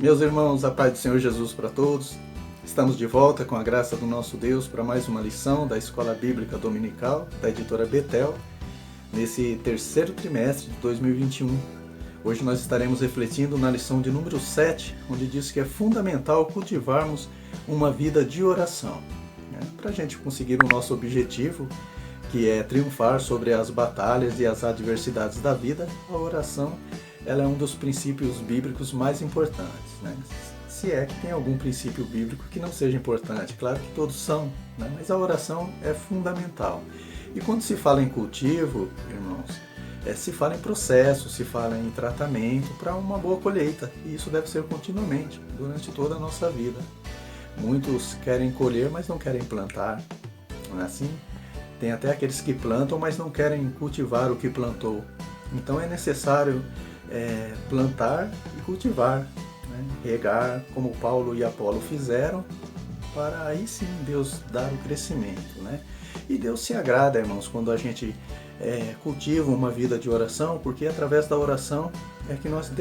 Meus irmãos, a paz do Senhor Jesus para todos. Estamos de volta com a graça do nosso Deus para mais uma lição da Escola Bíblica Dominical da editora Betel, nesse terceiro trimestre de 2021. Hoje nós estaremos refletindo na lição de número 7, onde diz que é fundamental cultivarmos uma vida de oração, para a gente conseguir o nosso objetivo, que é triunfar sobre as batalhas e as adversidades da vida. A oração ela é um dos princípios bíblicos mais importantes, Se é que tem algum princípio bíblico que não seja importante, claro que todos são, mas a oração é fundamental. E quando se fala em cultivo, irmãos, se fala em processo, se fala em tratamento para uma boa colheita, e isso deve ser continuamente, durante toda a nossa vida. Muitos querem colher, mas não querem plantar, não é assim? Tem até aqueles que plantam, mas não querem cultivar o que plantou. Então é necessário plantar e cultivar, regar, como Paulo e Apolo fizeram, para aí sim Deus dar o crescimento. E Deus se agrada, irmãos, quando a gente cultiva uma vida de oração, porque através da oração é que nós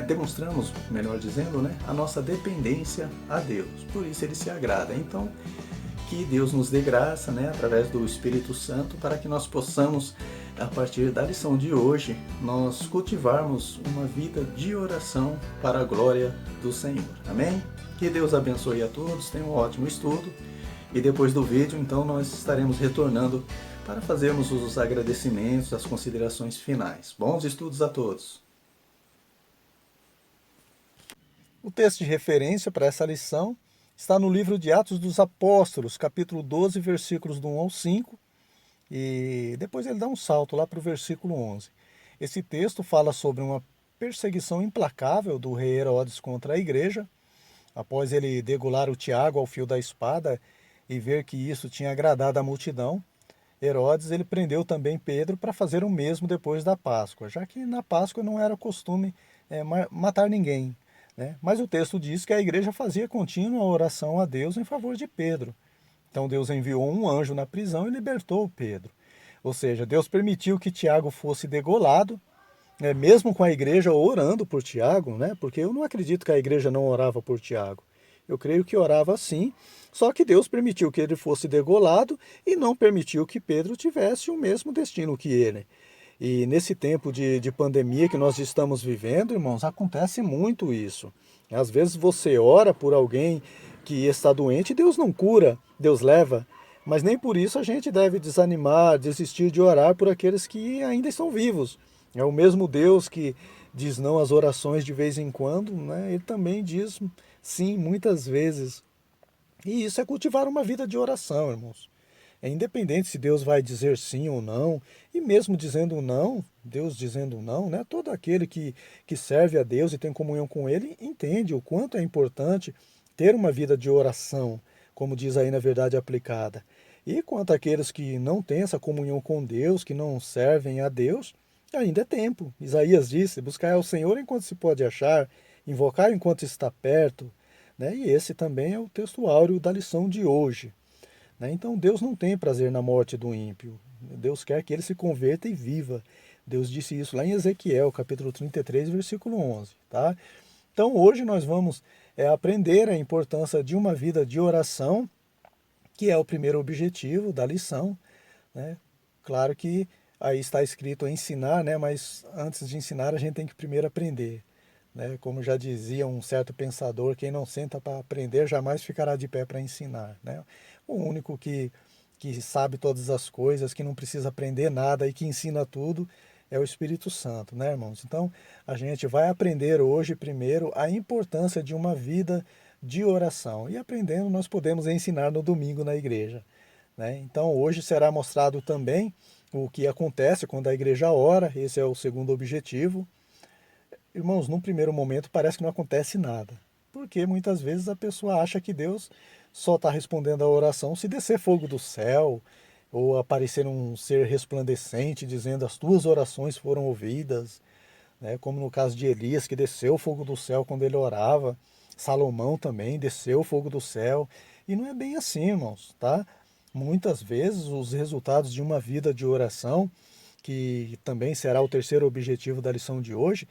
demonstramos, melhor dizendo, a nossa dependência a Deus. Por isso Ele se agrada. Então, que Deus nos dê graça, através do Espírito Santo, para que nós possamos, a partir da lição de hoje, nós cultivarmos uma vida de oração para a glória do Senhor. Amém? Que Deus abençoe a todos, tenham um ótimo estudo. E depois do vídeo, então, nós estaremos retornando para fazermos os agradecimentos, as considerações finais. Bons estudos a todos! O texto de referência para essa lição está no livro de Atos dos Apóstolos, capítulo 12, versículos do 1 ao 5, e depois ele dá um salto lá para o versículo 11. Esse texto fala sobre uma perseguição implacável do rei Herodes contra a igreja. Após ele degolar o Tiago ao fio da espada e ver que isso tinha agradado a multidão, Herodes ele prendeu também Pedro para fazer o mesmo depois da Páscoa, já que na Páscoa não era costume matar ninguém. Mas o texto diz que a igreja fazia contínua oração a Deus em favor de Pedro. Então Deus enviou um anjo na prisão e libertou Pedro. Ou seja, Deus permitiu que Tiago fosse degolado, mesmo com a igreja orando por Tiago, porque eu não acredito que a igreja não orava por Tiago. Eu creio que orava sim, só que Deus permitiu que ele fosse degolado e não permitiu que Pedro tivesse o mesmo destino que ele. E nesse tempo de pandemia que nós estamos vivendo, irmãos, acontece muito isso. Às vezes você ora por alguém que está doente e Deus não cura, Deus leva. Mas nem por isso a gente deve desanimar, desistir de orar por aqueles que ainda estão vivos. É o mesmo Deus que diz não às orações de vez em quando, Ele também diz sim muitas vezes. E isso é cultivar uma vida de oração, irmãos. É independente se Deus vai dizer sim ou não, e mesmo dizendo não, Deus dizendo não, todo aquele que serve a Deus e tem comunhão com Ele entende o quanto é importante ter uma vida de oração, como diz aí na verdade aplicada. E quanto àqueles que não têm essa comunhão com Deus, que não servem a Deus, ainda é tempo. Isaías disse, buscar ao Senhor enquanto se pode achar, invocar enquanto está perto. E esse também é o texto áureo da lição de hoje. Então Deus não tem prazer na morte do ímpio. Deus quer que ele se converta e viva. Deus disse isso lá em Ezequiel, capítulo 33, versículo 11. Tá? Então hoje nós vamos aprender a importância de uma vida de oração, que é o primeiro objetivo da lição. Claro que aí está escrito ensinar, mas antes de ensinar a gente tem que primeiro aprender. Como já dizia um certo pensador, quem não senta para aprender jamais ficará de pé para ensinar. O único que sabe todas as coisas, que não precisa aprender nada e que ensina tudo é o Espírito Santo, irmãos? Então a gente vai aprender hoje primeiro a importância de uma vida de oração. E aprendendo nós podemos ensinar no domingo na igreja. Então hoje será mostrado também o que acontece quando a igreja ora, esse é o segundo objetivo. Irmãos, num primeiro momento parece que não acontece nada, porque muitas vezes a pessoa acha que Deus só está respondendo a oração se descer fogo do céu, ou aparecer um ser resplandecente dizendo as tuas orações foram ouvidas, como no caso de Elias, que desceu o fogo do céu quando ele orava, Salomão também desceu o fogo do céu, e não é bem assim, irmãos, tá? Muitas vezes os resultados de uma vida de oração, que também será o terceiro objetivo da lição de hoje,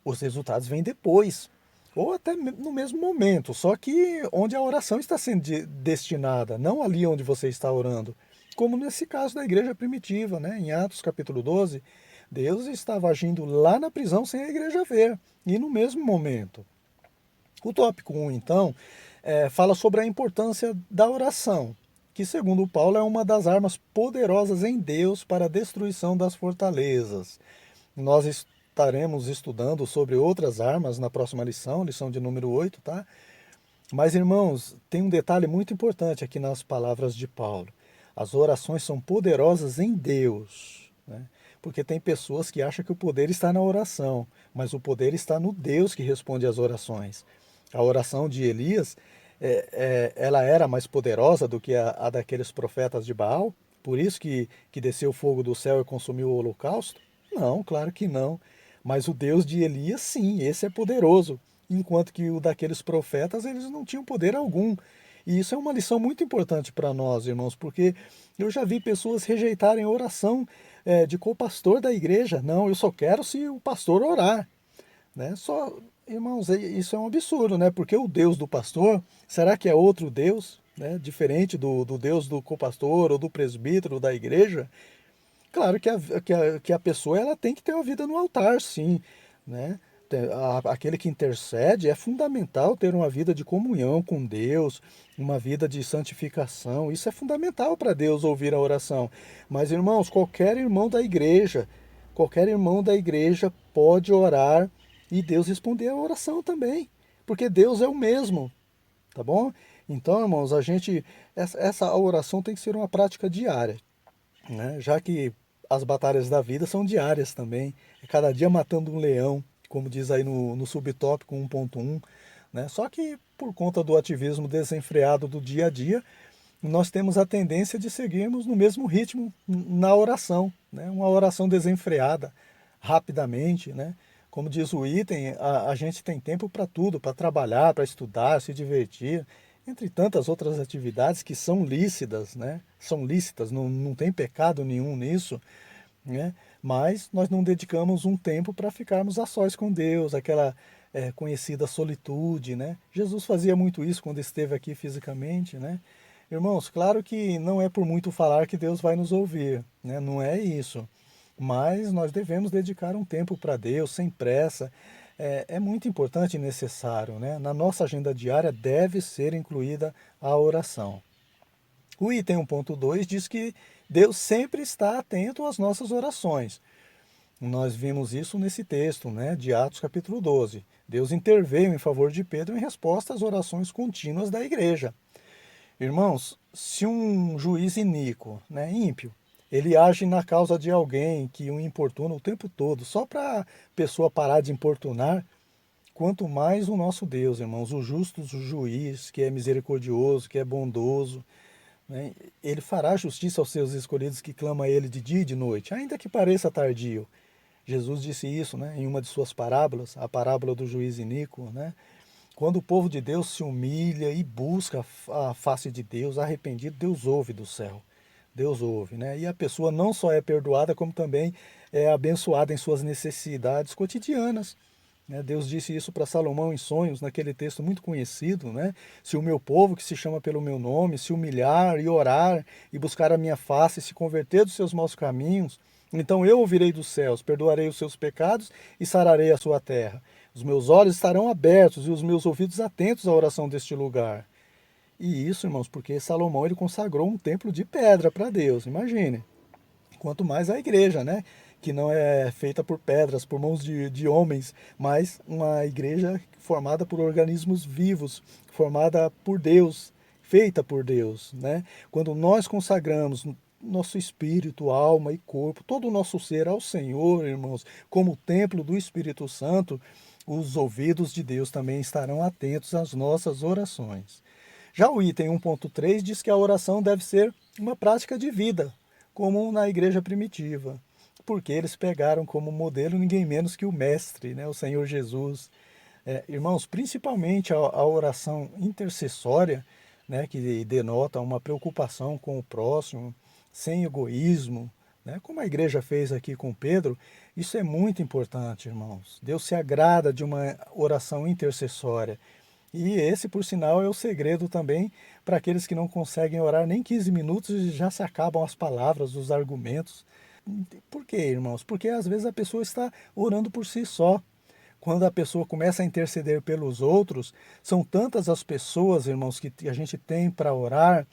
os resultados vêm depois. ou até no mesmo momento, só que onde a oração está sendo destinada, não ali onde você está orando. Como nesse caso da igreja primitiva, né? Em Atos capítulo 12, Deus estava agindo lá na prisão sem a igreja ver, e no mesmo momento. O tópico 1, então, fala sobre a importância da oração, que, segundo Paulo, é uma das armas poderosas em Deus para a destruição das fortalezas. Nós estaremos estudando sobre outras armas na próxima lição, lição de número 8, tá? Mas, irmãos, tem um detalhe muito importante aqui nas palavras de Paulo. As orações são poderosas em Deus, né? Porque tem pessoas que acham que o poder está na oração, mas o poder está no Deus que responde às orações. A oração de Elias, ela era mais poderosa do que a daqueles profetas de Baal? Por isso que desceu fogo do céu e consumiu o holocausto? Não, claro que não. Mas o Deus de Elias, sim, esse é poderoso. Enquanto que o daqueles profetas, eles não tinham poder algum. E isso é uma lição muito importante para nós, irmãos, porque eu já vi pessoas rejeitarem a oração de co-pastor da igreja. Não, eu só quero se o pastor orar, né? Só, irmãos, isso é um absurdo, né? Porque o Deus do pastor, será que é outro Deus, né? Diferente do Deus do co-pastor ou do presbítero da igreja? Claro que a pessoa ela tem que ter uma vida no altar, sim, né? Aquele que intercede é fundamental ter uma vida de comunhão com Deus, uma vida de santificação. Isso é fundamental para Deus ouvir a oração. Mas, irmãos, qualquer irmão da igreja pode orar e Deus responder a oração também, porque Deus é o mesmo, tá bom? Então, irmãos, essa oração tem que ser uma prática diária, né? Já que as batalhas da vida são diárias também, é cada dia matando um leão, como diz aí no subtópico 1.1, né? Só que por conta do ativismo desenfreado do dia a dia, nós temos a tendência de seguirmos no mesmo ritmo na oração, né? Uma oração desenfreada, rapidamente, né? Como diz o item, a gente tem tempo para tudo, para trabalhar, para estudar, se divertir, entre tantas outras atividades que são lícitas, né? São lícitas, não tem pecado nenhum nisso, né? Mas nós não dedicamos um tempo para ficarmos a sós com Deus, aquela conhecida solitude, né? Jesus fazia muito isso quando esteve aqui fisicamente, né? Irmãos, claro que não é por muito falar que Deus vai nos ouvir, né? Não é isso. Mas nós devemos dedicar um tempo para Deus, sem pressa. É muito importante e necessário, né? Na nossa agenda diária deve ser incluída a oração. O item 1.2 diz que Deus sempre está atento às nossas orações. Nós vimos isso nesse texto, né, de Atos capítulo 12. Deus interveio em favor de Pedro em resposta às orações contínuas da igreja. Irmãos, se um juiz iníquo, né, ímpio, ele age na causa de alguém que o importuna o tempo todo, só para a pessoa parar de importunar, quanto mais o nosso Deus, irmãos, o justo juiz, que é misericordioso, que é bondoso, né, ele fará justiça aos seus escolhidos que clamam a ele de dia e de noite, ainda que pareça tardio. Jesus disse isso, né, em uma de suas parábolas, a parábola do juiz iníquo, né? Quando o povo de Deus se humilha e busca a face de Deus, arrependido, Deus ouve do céu. Deus ouve, né? E a pessoa não só é perdoada, como também é abençoada em suas necessidades cotidianas, né? Deus disse isso para Salomão em sonhos, naquele texto muito conhecido, né? Se o meu povo, que se chama pelo meu nome, se humilhar e orar e buscar a minha face, se converter dos seus maus caminhos, então eu ouvirei dos céus, perdoarei os seus pecados e sararei a sua terra. Os meus olhos estarão abertos e os meus ouvidos atentos à oração deste lugar. E isso, irmãos, porque Salomão ele consagrou um templo de pedra para Deus, imagine. Quanto mais a igreja, né? Que não é feita por pedras, por mãos de homens, mas uma igreja formada por organismos vivos, formada por Deus, feita por Deus, né? Quando nós consagramos nosso espírito, alma e corpo, todo o nosso ser ao Senhor, irmãos, como templo do Espírito Santo, os ouvidos de Deus também estarão atentos às nossas orações. Já o item 1.3 diz que a oração deve ser uma prática de vida, como na igreja primitiva, porque eles pegaram como modelo ninguém menos que o Mestre, né, o Senhor Jesus. Irmãos, principalmente a oração intercessória, né, que denota uma preocupação com o próximo, sem egoísmo, né? Como a igreja fez aqui com Pedro, isso é muito importante, irmãos. Deus se agrada de uma oração intercessória. E esse, por sinal, é o segredo também para aqueles que não conseguem orar nem 15 minutos e já se acabam as palavras, os argumentos. Por quê, irmãos? Porque às vezes a pessoa está orando por si só. Quando a pessoa começa a interceder pelos outros, são tantas as pessoas, irmãos, que a gente tem para orar,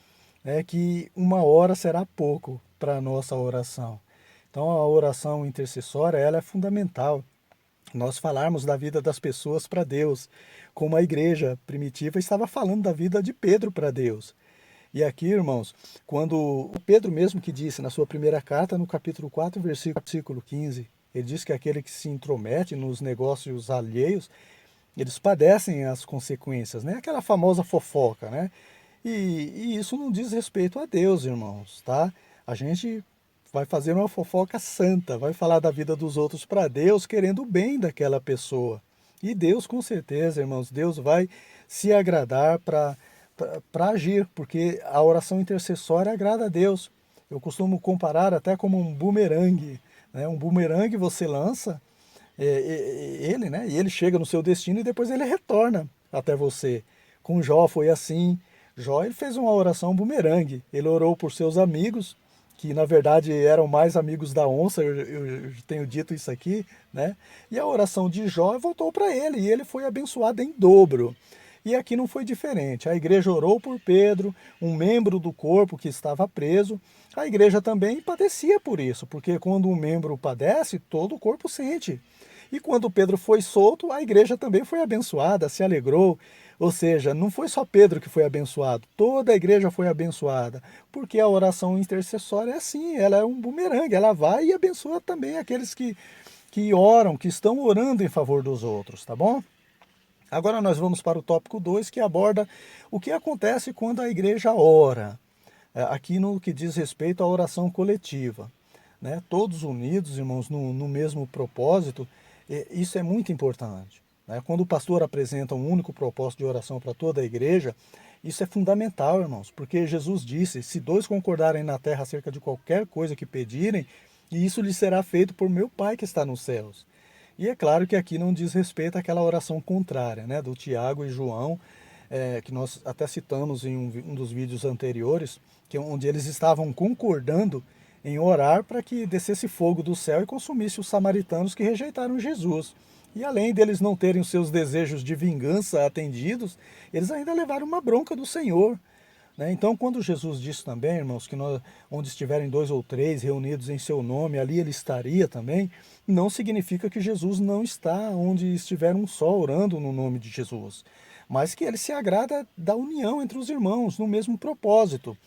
que uma hora será pouco para a nossa oração. Então a oração intercessória, ela é fundamental. Nós falarmos da vida das pessoas para Deus, como a igreja primitiva estava falando da vida de Pedro para Deus. E aqui, irmãos, quando o Pedro mesmo que disse na sua primeira carta, no capítulo 4, versículo 15, ele diz que aquele que se intromete nos negócios alheios, eles padecem as consequências, né? Aquela famosa fofoca, né? E isso não diz respeito a Deus, irmãos, tá? A gente vai fazer uma fofoca santa, vai falar da vida dos outros para Deus, querendo o bem daquela pessoa. E Deus, com certeza, irmãos, Deus vai se agradar para agir, porque a oração intercessória agrada a Deus. Eu costumo comparar até como um bumerangue, né? Um bumerangue você lança ele, né? E ele chega no seu destino e depois ele retorna até você. Com Jó foi assim. Jó ele fez uma oração bumerangue. Ele orou por seus amigos, que na verdade eram mais amigos da onça, eu tenho dito isso aqui, né? E a oração de Jó voltou para ele e ele foi abençoado em dobro. E aqui não foi diferente. A igreja orou por Pedro, um membro do corpo que estava preso. A igreja também padecia por isso, porque quando um membro padece, todo o corpo sente. E quando Pedro foi solto, a igreja também foi abençoada, se alegrou. Ou seja, não foi só Pedro que foi abençoado, toda a igreja foi abençoada. Porque a oração intercessória é assim, ela é um bumerangue, ela vai e abençoa também aqueles que oram, que estão orando em favor dos outros, tá bom? Agora nós vamos para o tópico 2, que aborda o que acontece quando a igreja ora. Aqui no que diz respeito à oração coletiva, né? Todos unidos, irmãos, no mesmo propósito, isso é muito importante, né? Quando o pastor apresenta um único propósito de oração para toda a igreja, isso é fundamental, irmãos, porque Jesus disse, se dois concordarem na terra acerca de qualquer coisa que pedirem, isso lhes será feito por meu Pai que está nos céus. E é claro que aqui não diz respeito àquela oração contrária, né, do Tiago e João, que nós até citamos em um dos vídeos anteriores, onde eles estavam concordando em orar para que descesse fogo do céu e consumisse os samaritanos que rejeitaram Jesus. E além deles não terem os seus desejos de vingança atendidos, eles ainda levaram uma bronca do Senhor, né? Então, quando Jesus disse também, irmãos, que onde estiverem 2 ou 3 reunidos em seu nome, ali ele estaria também, não significa que Jesus não está onde estiver um só orando no nome de Jesus, mas que ele se agrada da união entre os irmãos, no mesmo propósito,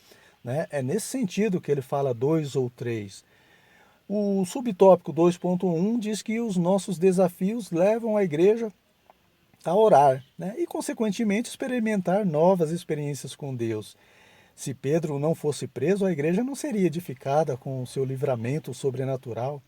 né? É nesse sentido que ele fala 2 ou 3. O subtópico 2.1 diz que os nossos desafios levam a igreja a orar, né? E, consequentemente, experimentar novas experiências com Deus. Se Pedro não fosse preso, a igreja não seria edificada com o seu livramento sobrenatural.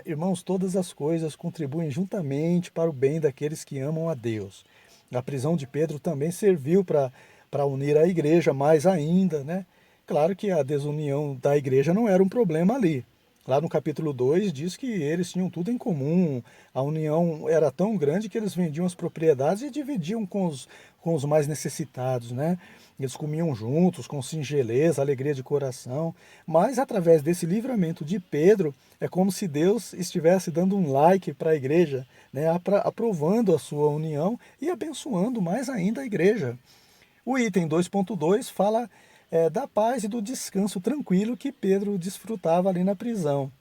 Irmãos, todas as coisas contribuem juntamente para o bem daqueles que amam a Deus. A prisão de Pedro também serviu para unir a igreja mais ainda, né? Claro que a desunião da igreja não era um problema ali. Lá no capítulo 2 diz que eles tinham tudo em comum, a união era tão grande que eles vendiam as propriedades e dividiam com os mais necessitados, né? Eles comiam juntos, com singeleza, alegria de coração, mas através desse livramento de Pedro, é como se Deus estivesse dando um like para a igreja, né? Aprovando a sua união e abençoando mais ainda a igreja. O item 2.2 fala da paz e do descanso tranquilo que Pedro desfrutava ali na prisão.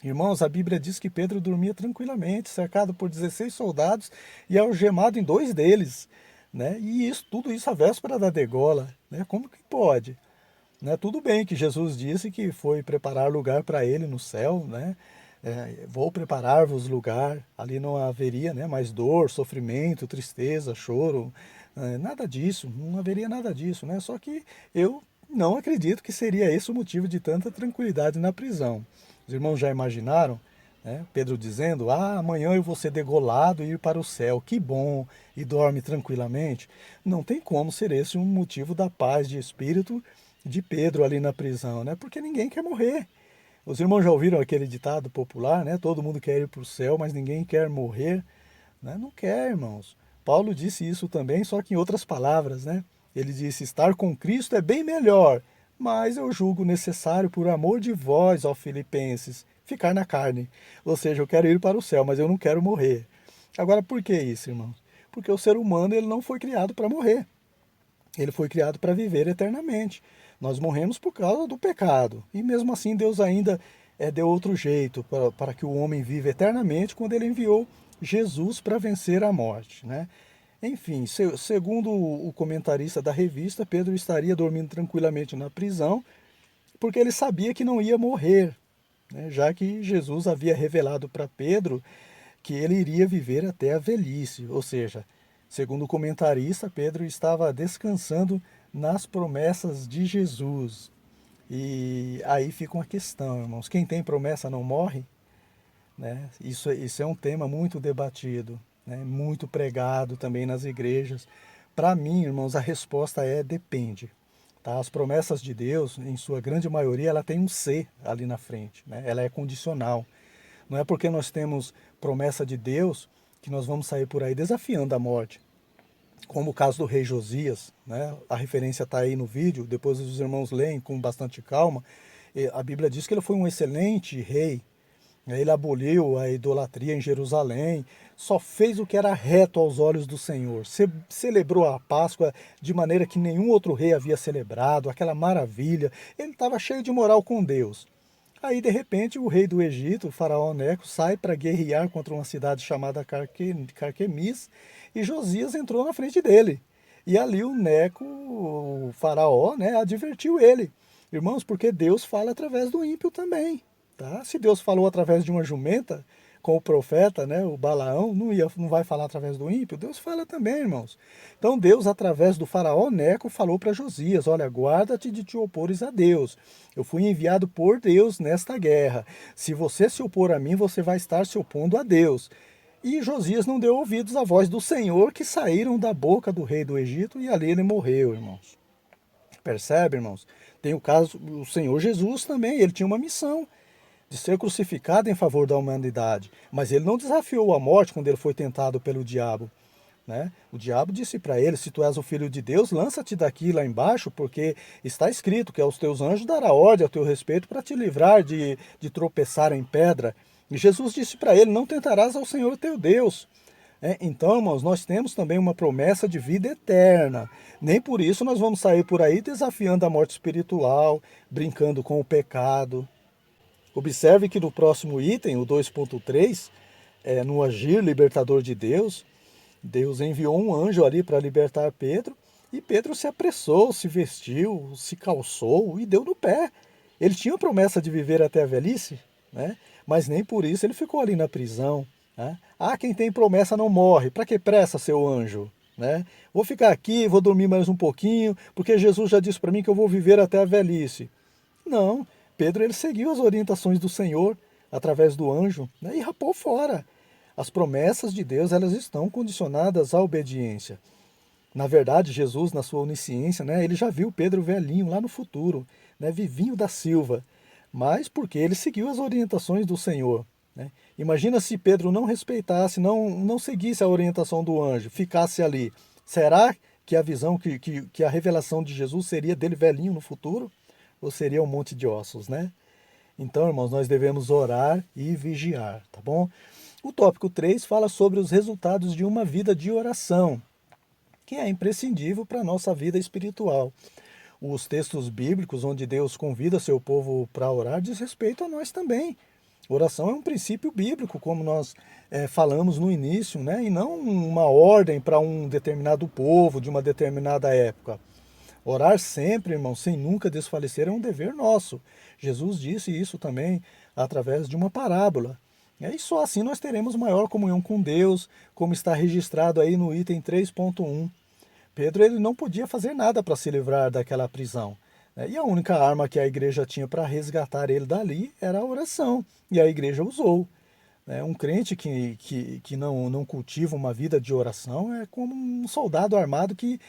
Irmãos, a Bíblia diz que Pedro dormia tranquilamente, cercado por 16 soldados e algemado em 2 deles, né? E tudo isso à véspera da degola, né? Como que pode? Né? Tudo bem que Jesus disse que foi preparar lugar para ele no céu, né? Vou preparar-vos lugar, ali não haveria, né, mais dor, sofrimento, tristeza, choro, nada disso, não haveria nada disso, né? Só que eu não acredito que seria esse o motivo de tanta tranquilidade na prisão. Os irmãos já imaginaram, né, Pedro dizendo, amanhã eu vou ser degolado e ir para o céu, que bom, e dorme tranquilamente? Não tem como ser esse um motivo da paz de espírito de Pedro ali na prisão, né? Porque ninguém quer morrer. Os irmãos já ouviram aquele ditado popular, né? Todo mundo quer ir para o céu, mas ninguém quer morrer, né? Não quer, irmãos. Paulo disse isso também, só que em outras palavras, né? Ele disse: estar com Cristo é bem melhor, mas eu julgo necessário, por amor de vós, ó Filipenses, ficar na carne. Ou seja, eu quero ir para o céu, mas eu não quero morrer. Agora, por que isso, irmãos? Porque o ser humano ele não foi criado para morrer. Ele foi criado para viver eternamente. Nós morremos por causa do pecado. E mesmo assim, Deus ainda deu outro jeito para que o homem viva eternamente quando ele enviou Jesus para vencer a morte, né? Enfim, segundo o comentarista da revista, Pedro estaria dormindo tranquilamente na prisão porque ele sabia que não ia morrer, né? Já que Jesus havia revelado para Pedro que ele iria viver até a velhice. Ou seja, segundo o comentarista, Pedro estava descansando nas promessas de Jesus. E aí fica uma questão, irmãos: quem tem promessa não morre? Né? Isso é um tema muito debatido, né? Muito pregado também nas igrejas. Para mim, irmãos, a resposta é depende. Tá? As promessas de Deus, em sua grande maioria, ela tem um "se" ali na frente, né? Ela é condicional. Não é porque nós temos promessa de Deus que nós vamos sair por aí desafiando a morte. Como o caso do rei Josias, né? A referência está aí no vídeo, depois os irmãos leem com bastante calma. A Bíblia diz que ele foi um excelente rei. Ele aboliu a idolatria em Jerusalém, só fez o que era reto aos olhos do Senhor. Celebrou a Páscoa de maneira que nenhum outro rei havia celebrado, aquela maravilha. Ele estava cheio de moral com Deus. Aí, de repente, o rei do Egito, o faraó Neco, sai para guerrear contra uma cidade chamada Carquemis, e Josias entrou na frente dele. E ali o Neco, o faraó, né, advertiu ele. Irmãos, porque Deus fala através do ímpio também. Tá? Se Deus falou através de uma jumenta, com o profeta, né, o Balaão, não vai falar através do ímpio? Deus fala também, irmãos. Então Deus, através do faraó Neco, falou para Josias: olha, guarda-te de te opores a Deus. Eu fui enviado por Deus nesta guerra. Se você se opor a mim, você vai estar se opondo a Deus. E Josias não deu ouvidos à voz do Senhor, que saíram da boca do rei do Egito, e ali ele morreu, irmãos. Percebe, irmãos? Tem o caso do Senhor Jesus também, ele tinha uma missão de ser crucificado em favor da humanidade. Mas ele não desafiou a morte quando ele foi tentado pelo diabo. Né? O diabo disse para ele: se tu és o filho de Deus, lança-te daqui lá embaixo, porque está escrito que aos teus anjos dará ordem a teu respeito para te livrar de tropeçar em pedra. E Jesus disse para ele: não tentarás ao Senhor teu Deus. Então, irmãos, nós temos também uma promessa de vida eterna. Nem por isso nós vamos sair por aí desafiando a morte espiritual, brincando com o pecado. Observe que no próximo item, o 2.3, no agir libertador de Deus, Deus enviou um anjo ali para libertar Pedro, e Pedro se apressou, se vestiu, se calçou e deu no pé. Ele tinha a promessa de viver até a velhice, né? Mas nem por isso ele ficou ali na prisão. Né? Ah, quem tem promessa não morre. Para que pressa, seu anjo? Né? Vou ficar aqui, vou dormir mais um pouquinho, porque Jesus já disse para mim que eu vou viver até a velhice. Não, Pedro ele seguiu as orientações do Senhor através do anjo, né, e rapou fora. As promessas de Deus, elas estão condicionadas à obediência. Na verdade, Jesus, na sua onisciência, né, ele já viu Pedro velhinho lá no futuro, né, vivinho da Silva, mas porque ele seguiu as orientações do Senhor. Né? Imagina se Pedro não respeitasse, não seguisse a orientação do anjo, ficasse ali. Será que a visão, que a revelação de Jesus seria dele velhinho no futuro? Ou seria um monte de ossos, né? Então, irmãos, nós devemos orar e vigiar, tá bom? O tópico 3 fala sobre os resultados de uma vida de oração, que é imprescindível para a nossa vida espiritual. Os textos bíblicos onde Deus convida seu povo para orar diz respeito a nós também. Oração é um princípio bíblico, como nós falamos no início, né? E não uma ordem para um determinado povo, de uma determinada época. Orar sempre, irmão, sem nunca desfalecer, é um dever nosso. Jesus disse isso também através de uma parábola. E só assim nós teremos maior comunhão com Deus, como está registrado aí no item 3.1. Pedro ele não podia fazer nada para se livrar daquela prisão. E a única arma que a igreja tinha para resgatar ele dali era a oração. E a igreja usou. né? Um crente que não cultiva uma vida de oração é como um soldado armado que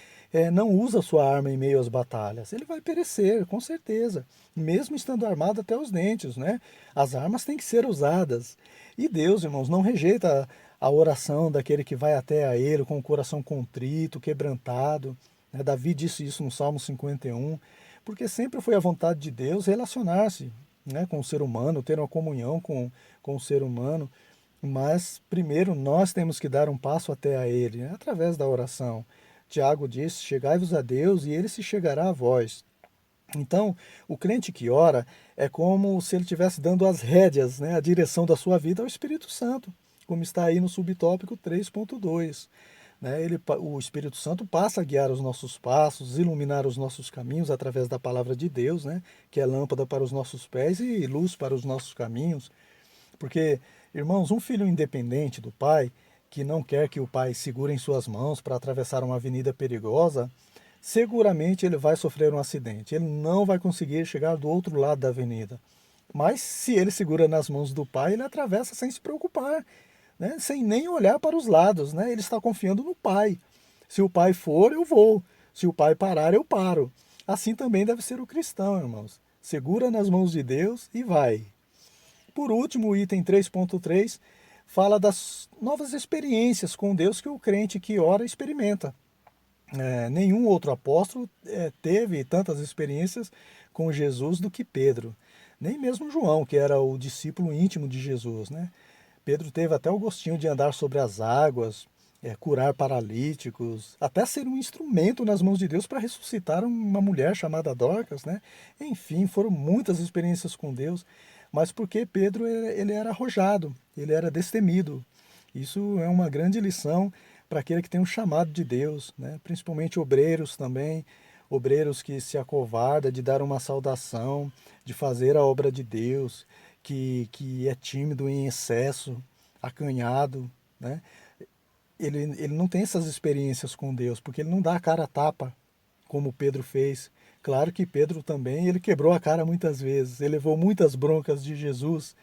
não usa sua arma em meio às batalhas. Ele vai perecer, com certeza, mesmo estando armado até os dentes, né? As armas têm que ser usadas. E Deus, irmãos, não rejeita a oração daquele que vai até a Ele com o coração contrito, quebrantado, né? Davi disse isso no Salmo 51, porque sempre foi a vontade de Deus relacionar-se, né, com o ser humano, ter uma comunhão com o ser humano, mas primeiro nós temos que dar um passo até a Ele, né, através da oração. Tiago diz: chegai-vos a Deus e Ele se chegará a vós. Então, o crente que ora é como se ele estivesse dando as rédeas, né, a direção da sua vida ao Espírito Santo, como está aí no subtópico 3.2. Né? O Espírito Santo passa a guiar os nossos passos, iluminar os nossos caminhos através da palavra de Deus, né? Que é lâmpada para os nossos pés e luz para os nossos caminhos. Porque, irmãos, um filho independente do pai, que não quer que o pai segure em suas mãos para atravessar uma avenida perigosa, seguramente ele vai sofrer um acidente. Ele não vai conseguir chegar do outro lado da avenida. Mas se ele segura nas mãos do pai, ele atravessa sem se preocupar, né? Sem nem olhar para os lados, né? Ele está confiando no pai. Se o pai for, eu vou. Se o pai parar, eu paro. Assim também deve ser o cristão, irmãos. Segura nas mãos de Deus e vai. Por último, o item 3.3 fala das novas experiências com Deus que o crente que ora experimenta. Nenhum outro apóstolo teve tantas experiências com Jesus do que Pedro. Nem mesmo João, que era o discípulo íntimo de Jesus, né? Pedro teve até o gostinho de andar sobre as águas, curar paralíticos, até ser um instrumento nas mãos de Deus para ressuscitar uma mulher chamada Dorcas, né? Enfim, foram muitas experiências com Deus, mas porque Pedro ele era arrojado, ele era destemido. Isso é uma grande lição para aquele que tem um chamado de Deus, né? Principalmente obreiros também, obreiros que se acovardam de dar uma saudação, de fazer a obra de Deus, que é tímido em excesso, acanhado, né? Ele não tem essas experiências com Deus, porque ele não dá a cara a tapa, como Pedro fez. Claro que Pedro também, ele quebrou a cara muitas vezes, ele levou muitas broncas de Jesus,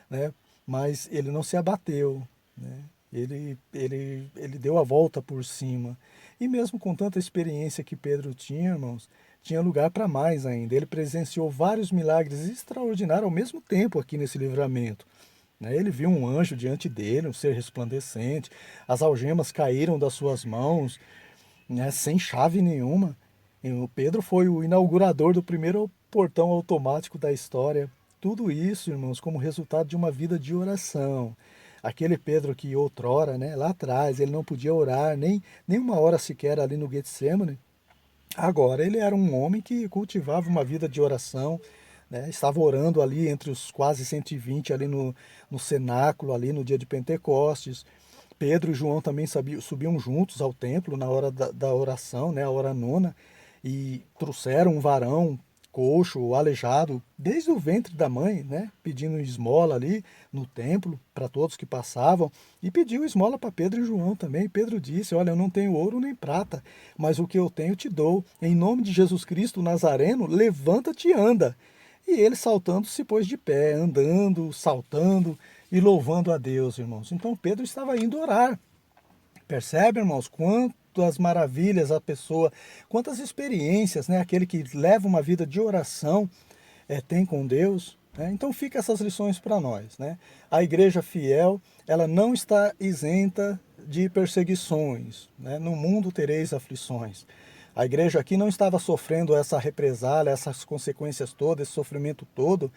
né? Mas ele não se abateu, né? Ele deu a volta por cima. E mesmo com tanta experiência que Pedro tinha, irmãos, tinha lugar para mais ainda. Ele presenciou vários milagres extraordinários ao mesmo tempo aqui nesse livramento, né? Ele viu um anjo diante dele, um ser resplandecente, as algemas caíram das suas mãos, né, sem chave nenhuma. E o Pedro foi o inaugurador do primeiro portão automático da história. Tudo isso, irmãos, como resultado de uma vida de oração. Aquele Pedro que outrora, né, lá atrás, ele não podia orar nem uma hora sequer ali no Getsemane. Agora, ele era um homem que cultivava uma vida de oração, né? Estava orando ali entre os quase 120 ali no cenáculo, ali no dia de Pentecostes. Pedro e João também subiam juntos ao templo na hora da oração, né, a hora nona, e trouxeram um varão coxo, aleijado, desde o ventre da mãe, né, pedindo esmola ali no templo para todos que passavam, e pediu esmola para Pedro e João também. Pedro disse: olha, eu não tenho ouro nem prata, mas o que eu tenho te dou. Em nome de Jesus Cristo Nazareno, levanta-te e anda. E ele, saltando, se pôs de pé, andando, saltando e louvando a Deus, irmãos. Então Pedro estava indo orar. Percebe, irmãos, quantas maravilhas a pessoa, quantas experiências, né, aquele que leva uma vida de oração tem com Deus, né? Então fica essas lições para nós, né? A igreja fiel, ela não está isenta de perseguições, né? No mundo tereis aflições. A igreja aqui não estava sofrendo essa represália, essas consequências todas, esse sofrimento todo,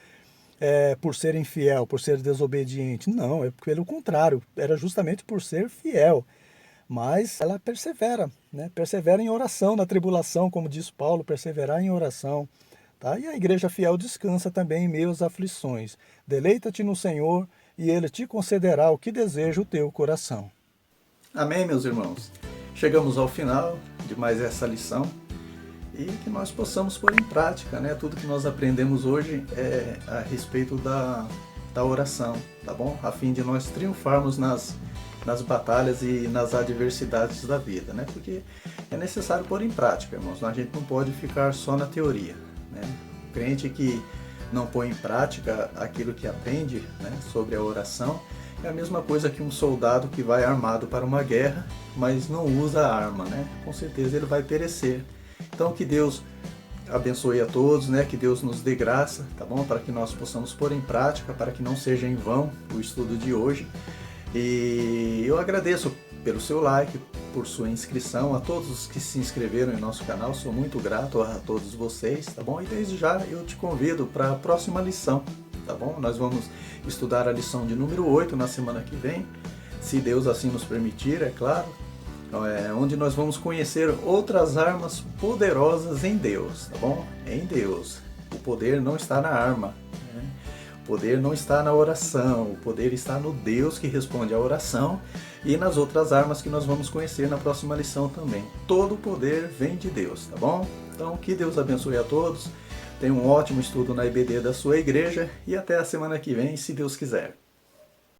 por ser infiel, por ser desobediente. Não, é pelo contrário, era justamente por ser fiel. Mas ela persevera, né? Persevera em oração na tribulação, como diz Paulo, perseverar em oração. Tá? E a igreja fiel descansa também em meio às aflições. Deleita-te no Senhor e Ele te concederá o que deseja o teu coração. Amém, meus irmãos? Chegamos ao final de mais essa lição e que nós possamos pôr em prática, né? Tudo que nós aprendemos hoje a respeito da oração, tá bom? A fim de nós triunfarmos nas batalhas e nas adversidades da vida, né? Porque é necessário pôr em prática, irmãos. A gente não pode ficar só na teoria, né? O crente que não põe em prática aquilo que aprende, né, sobre a oração, É a mesma coisa que um soldado que vai armado para uma guerra, mas não usa a arma, né? Com certeza ele vai perecer. Então que Deus abençoe a todos, né? Que Deus nos dê graça, tá bom? Para que nós possamos pôr em prática, para que não seja em vão o estudo de hoje. E eu agradeço pelo seu like, por sua inscrição, a todos os que se inscreveram em nosso canal, sou muito grato a todos vocês, tá bom? E desde já eu te convido para a próxima lição, tá bom? Nós vamos estudar a lição de número 8 na semana que vem, se Deus assim nos permitir, é claro, onde nós vamos conhecer outras armas poderosas em Deus, tá bom? Em Deus. O poder não está na arma, né? O poder não está na oração, o poder está no Deus que responde à oração e nas outras armas que nós vamos conhecer na próxima lição também. Todo o poder vem de Deus, tá bom? Então que Deus abençoe a todos, tenha um ótimo estudo na IBD da sua igreja e até a semana que vem, se Deus quiser.